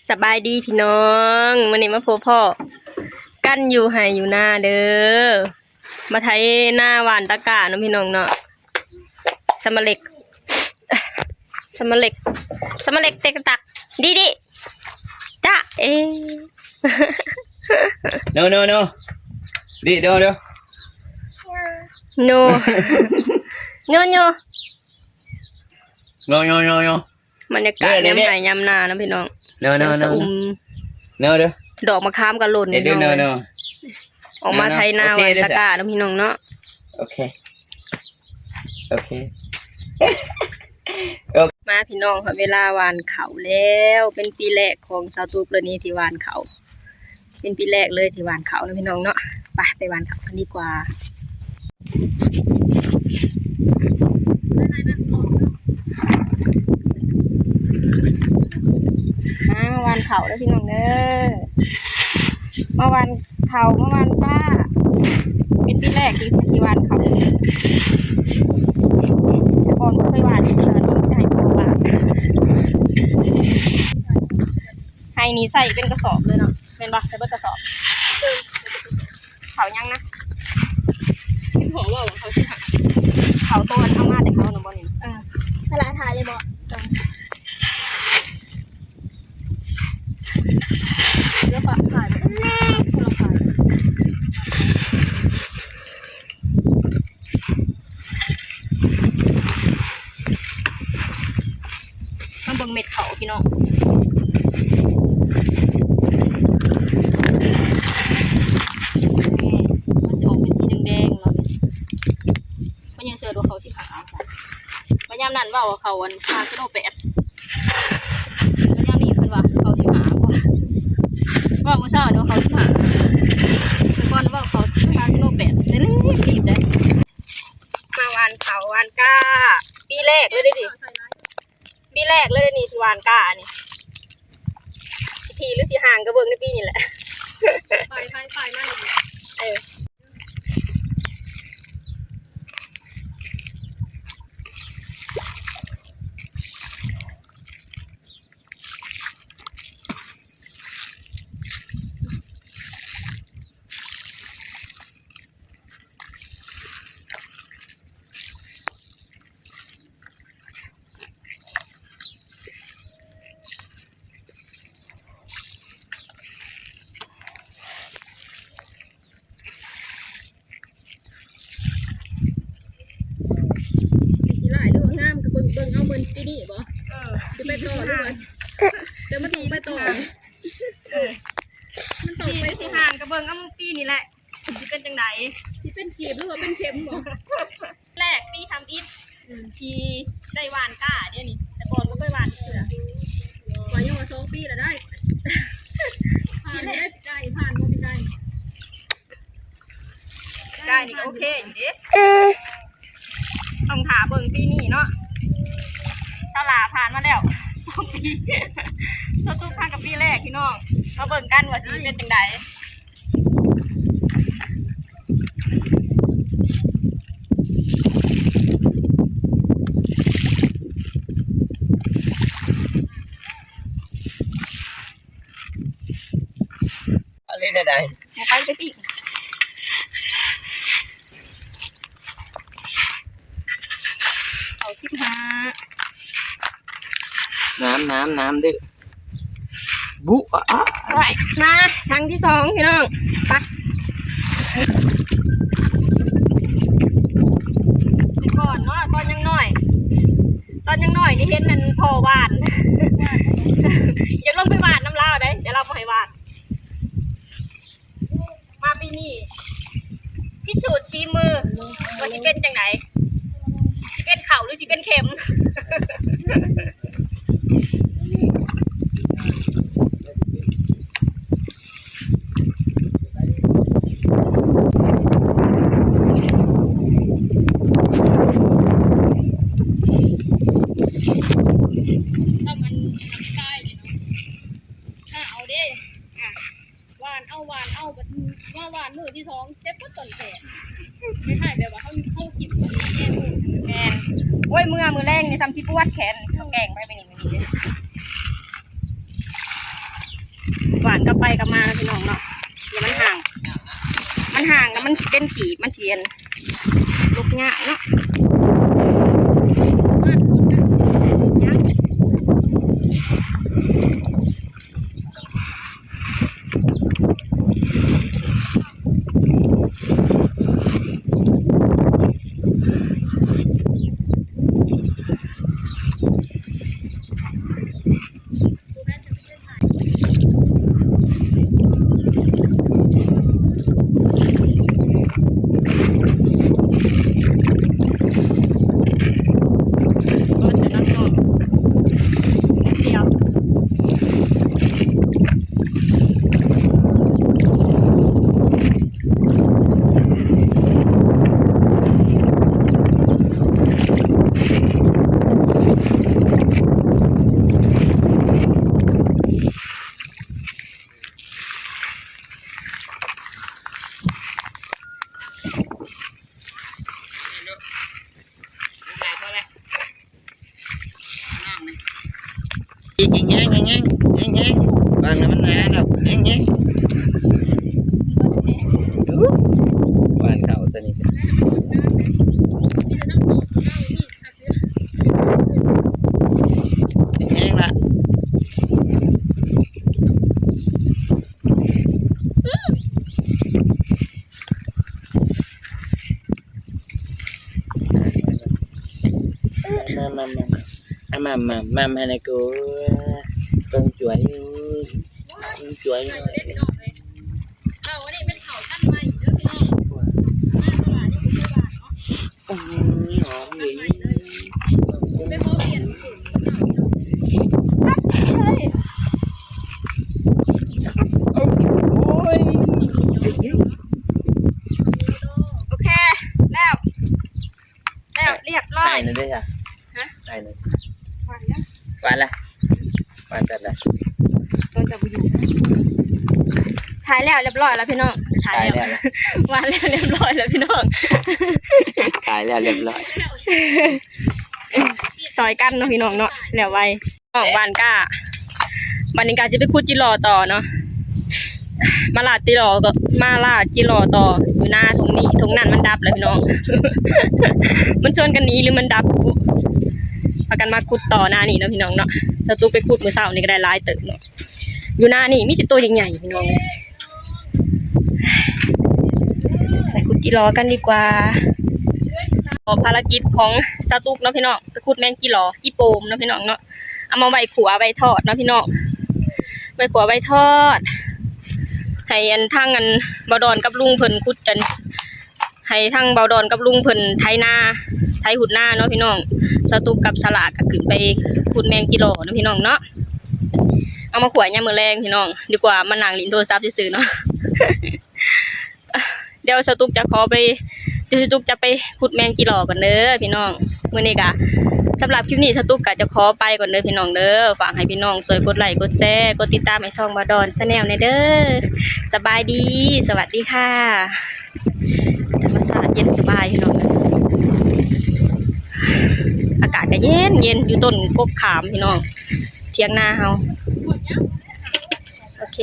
สบายดีพี่น้องวันนี้มาพบพ่อกั้นอยู่ไห้อยู่หน้าเด้อมาไทยหน้าหวานตะกาเนาะพี่น้องเนาะสมะเล็กเตกตักดีจ้าNo. Đi đâu? no บรรยากาศยามไหนยามหน้านะพี่น้องNo. ดอกมะขามกระหล่นพี่น้อง No. ออกมาไทยหน้าหวานตะกานะพี่น้องเนาะ Okay. มาพี่น้องค่ะเวลาหวานเขาแล้วเป็นปีแรกของสาวตุ๊กเลยนี่ที่หวานเขาเป็นปีแรกเลยที่หวานเขานะพี่น้องเนาะไปหวานเขากันดีกว่าหวานเขาแล้วพี่น้องเด้อมาหวานเขามาหวานป้าเป็นปีแรกที่หวานเขาแต่ก่อนไม่เคยหวานที่เชิญให้พ่อหวานให้นี้ใส่เป็นกระสอบเลยเนาะเป็นปะใส่เป็นกระสอบเขายังนะเป็นหัวว่าเขาสิหักเขาตัวเอามาแต่เขาหนูบอลนี่ตลาดถ่ายเลยบอกเลือกถ่ายคนละถ่ายต้องเบิ่งเม็ดเขาพี่น้องมันจะออกเป็นสีแดงๆเนาะก็ยังเสือดูเขาสีขาวพยายามนั่นว่าเขาวันพาขึ้นโอเป็ดพยายามนี่เป็นว่าเขาสีขาวว่าเมื่อเช้าดูเขาสีขาวก่อนว่าเขาพาขึ้นโอเป็ดเล่นๆรีบเลยมาวันเขาวันก้าปีแรกเลยดิปีแรกเลยนี่ที่วานก้านี่ทีหรือสีห่างกระเบื้องในปีนี่แหละไปนั่นเอาเบิร์นปีนี่บ่จะไปต่อด้วยจะมาต่อไปต่อมันต่อไปที่ห่างกระเบื้องเอาปีนี่แหละจะเป็นจังไหนที่เป็นกีบหรือว่าเป็นเข็มบ่แรกปีทำอิฐทีได้หวานก้าเดี๋ยวนี้แต่ก่อนก็ไม่หวานเสือหวานยังว่า2 ปีแล้วได้ผ่านได้ผ่านก็ไม่ได้นี่โอเคอยู่ดิต้องถาเบิ่งปีนี่เนาะตลาดผ่านมาแล้ว2 ปีทุกทางกับปีแรกพี่น้องมาเบิ่งกันว่าสิเป็นจังไดอะไรได้ไปสิเอา15น้ำดื้อบุไปมาทางที่2พี่น้องไปก่อนเนาะตอนยังน้อยนี่เห็นมันพอหวานอย่าลงไปหวานน้ำลาวได้เดี๋ยวเราไปหวานมาปีนี้พิสูจน์ชี้มือว่าจะเป็นจังไหนจะเป็นเข่าหรือจะเป็นเข็มหวานมือที่2เจ็บก็ต้นแขนไม่ใช่แบบว่าเขาขิบแขนโอ้ยมือแรงนี่ซ้ำชิปวดแขนแกงไปเป็นอย่างนี้ หวานก็ไปกับมาแล้วพี่น้องเนาะเดี๋ยวมันห่างแล้วมันเป็นปีมันเฉียนลูกหญ้าเนาะnghe bằng là mình nè đâu nghe bạn khẩu tên này nghe là mà này cô con chuối chuốiเราอันนี้เป็นเขาขั้นใหม่เด้อพี่น้องหอมดีไม่พอเปลี่ยนโอเคแล้วเรียบร้อย này nữa đây à hả này nữa หวานแล้ว qua là qua thật là เราจะไปอยู่ถ่ายแล้วเรียบร้อยแล้วพี่น้องถ่ายแล้ววานแล้วเรียบร้อยแล้วพี่น้อง ถ่ายแล้วเรียบร้อย ซอยกันเนาะพี่น้องเนาะแล้วไว้น้องวานก้าวันนี้กาจะไปขุดจิรอต่อเนาะมาลาดจิรอก็มาลาดจิรอต่ออยู่หน้าตรงนี้ตรงนั้นมันดับเลยพี่น้อง มันชนกันนี้หรือมันดับพากันมาขุดต่อหน้านี่เนาะพี่น้องเนาะสตูไปขุดมือเช้านี่ก็ได้หลายเติบเนาะอยู่หน้านี่มีแต่ตัวใหญ่ๆพี่น้องไปขุดจิรอกันดีกว่าภารกิจของสตูเนาะพี่น้องไปขุดแมงจิรอจิโปมเนาะพี่น้องเนาะเอามาไว้ขัวไว้ทอดเนาะพี่น้องไว้ขัวไว้ทอดให้อันทั้งอันบดอนกับลุงเพิ่นขุดกันให้ทั้งเบาดอนกับลุงเพิ่นไถนาไถหุดหน้าเนาะพี่น้องสตูกับสลากก็ขึ้นไปขุดแมงจิรอเนาะพี่น้องเนาะเอามาขวายยามมื้อแรงพี่น้องดีกว่ามานั่งลิ้นโทรศัพท์ซื่อๆเนาะ เดี๋ยวสตูจะขอไปสตูจะไปขุดแมงจิรอก่อนเด้อพี่น้องมื้อนี้ก็สำหรับคลิปนี้สตูก็จะขอไปก่อนเด้อพี่น้องเด้อฝากให้พี่น้องช่วยกดไลค์กดแชร์กดติดตามให้ช่องบาดอนชาแนลในเด้อสบายดีสวัสดีค่ะธรรมชาติเย็นสบายพี่น้องอากาศก็เย็นอยู่ต้นกกขามพี่น้องเถียงนาเฮาโอเค